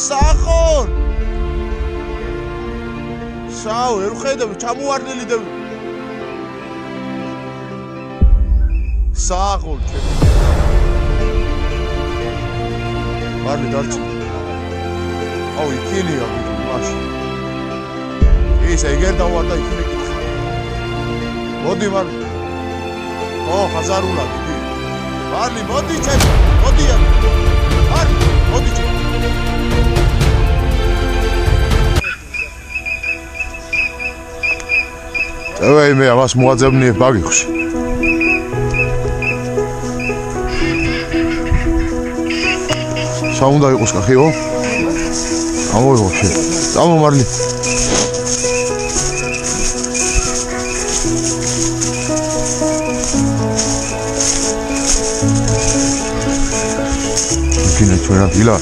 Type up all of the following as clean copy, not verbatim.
სახონ საო ვერ ხედავ ჩამოვარდნილი და სახონ მარლი დარჩი აუ იქილია მაშინ ისე ეგერ დავარდა იქნე კითხე მოდი მარლი ო ხაზარულა დიდი მარლი მოდი ჩემ მოდი მარლი მოდი ჩემ ევე მე ამას მოაძებნიე ბაგიხში საუნდა იყოს კახიო ამოვიღო შე წამო მარლი იქინე ჩვენა დილა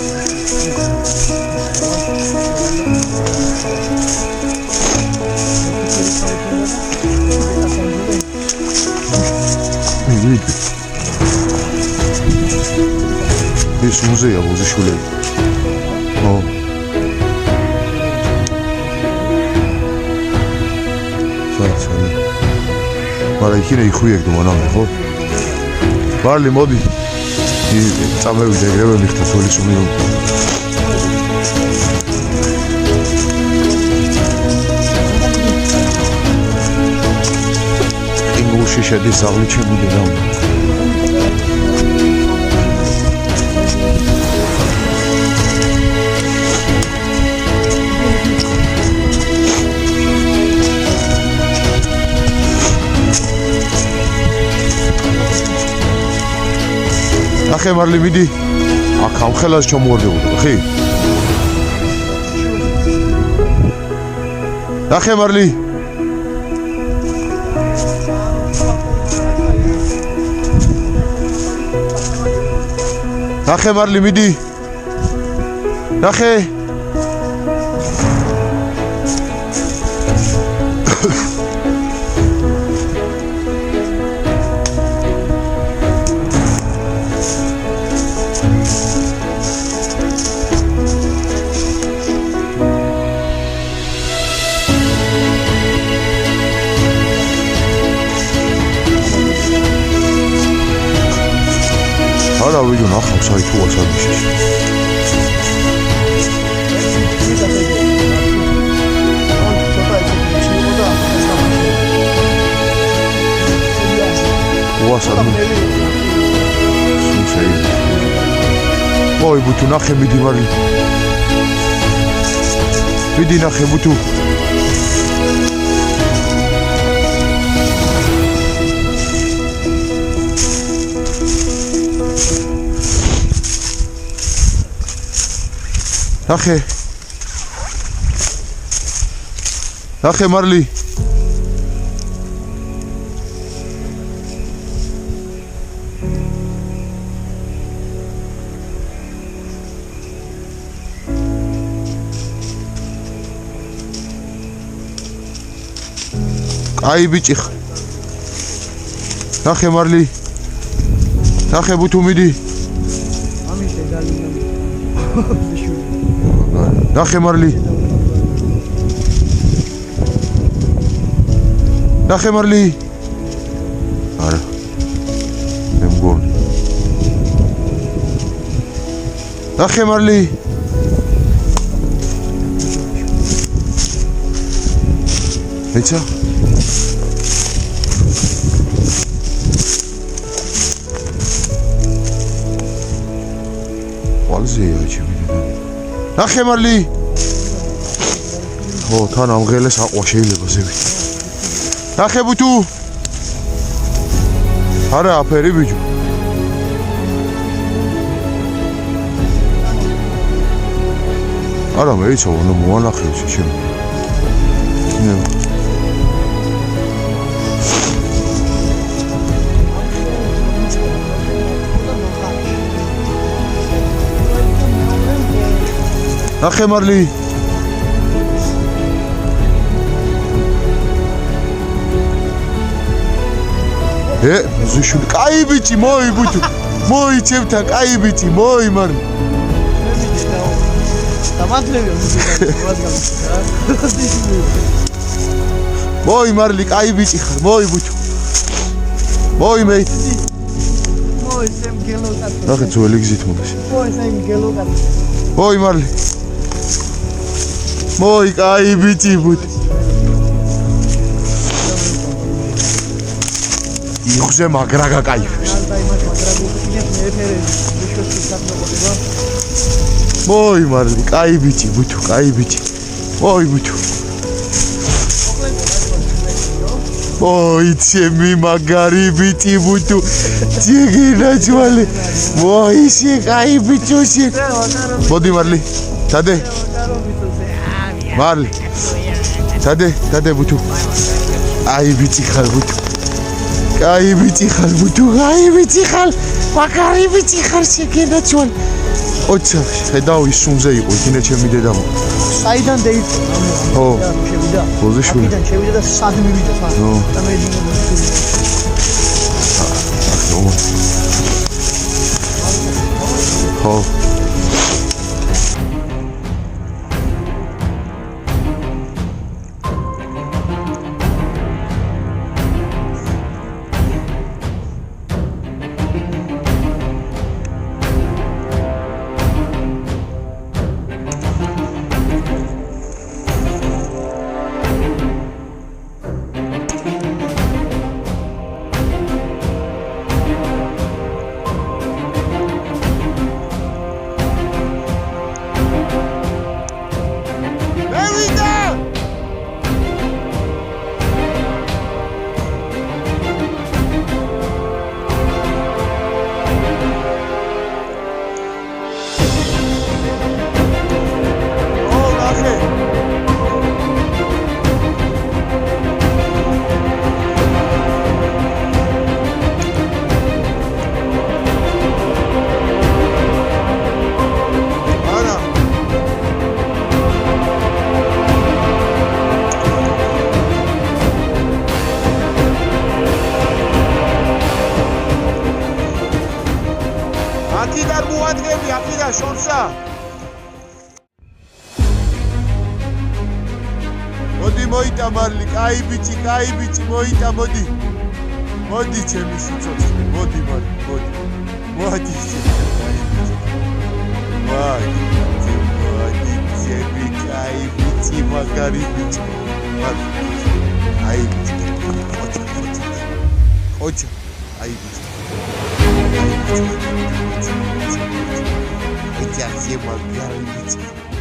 ეს მუზეია ბუზიშვილები ო საერთოდ მაგრამ იქინე იხვიეკ დომანავე ხო მარლი მოდი წამევიდე ეგრევე მიხთა ძველი სუნიო ინგუში შედის ზაღლი ჩემი დედა ახე მარლი მიდი აქ ამ ხელას ჩამოვარდებოდა ხი ახე მარლი ახე მარლი მიდი ახე არა ვიდო ნახავ საითოა სადიშში ой буту нахე მიდი მარლი მიდი ნახე ბუთუ ნახე მარლი აი ბიჭი ნახე მარლი ნახე ბუთუ მიდი ამიშე დალინა ნახე მარლი ნახე მარლი არა მე მგონი ნახე მარლი ეცა ვალზეა ჩემი ნახე მარლი ო თან ამღელეს აყვა შეიძლება ზევი ნახე ბუთუ არა აფერი ბიჭო არა მე იცავ ნუ მოანახე ჩემი ნახე მარლი ზუშული კაი ბიჭი მოი ბუთუ მოი ჩემთან კაი ბიჭი მოი მარლი მოი მარლი, კაი ბიჭი ხარ, მოი ბუჩო. მოი მეით. მოი სემ გელოკატ. ნახე ძველი გზით მოდის. მოი სემ გელოკატ. მოი მარლი. მოი კაი ბიჭი ბუჩო. იხზე მაგრა გაკაიფებს. მოი მარლი, კაი ბიჭი ბუჩო, კაი ბიჭი. მოი ბუჩო. მოი ჩემი მაგარი ბიჭი ბუჩო. ძეგინა ჯვალი. მოი შე კაი ბიჭო შე. მოდი მარლი. დადე. მარლი. დადე ბუჩო. აი ბიჭი ხარ ბუჩო. კაი ბიჭი ხარ ბუჩო, კაი ბიჭი ხარ. მაგარი ბიჭი ხარ შეგენა ჯვალი. ოცა ხედავ ისუნზე იყო იქინე ჩემი დედა. საიდან დაიწყო? ხო. შევიდა. ბოზიშვილი. აქედან შევიდა და სად მივიდა თან. და მე ხო. აქიდან მოადგები, აქიდან შორსა. მოდი მოიტა მარლი, კაი ბიჭი, მოიტა, მოდი. მოდი ჩემი სიცოცხლე, მოდი მარლი, მოდი. მოდი ჩემი კაი ბიჭი. მოდი ჩემი კაი ბიჭი, მაგარი ბიჭი. მარლი. აი ბიჭი. ოჩა. აი ბიჭი. Oi, já se magari,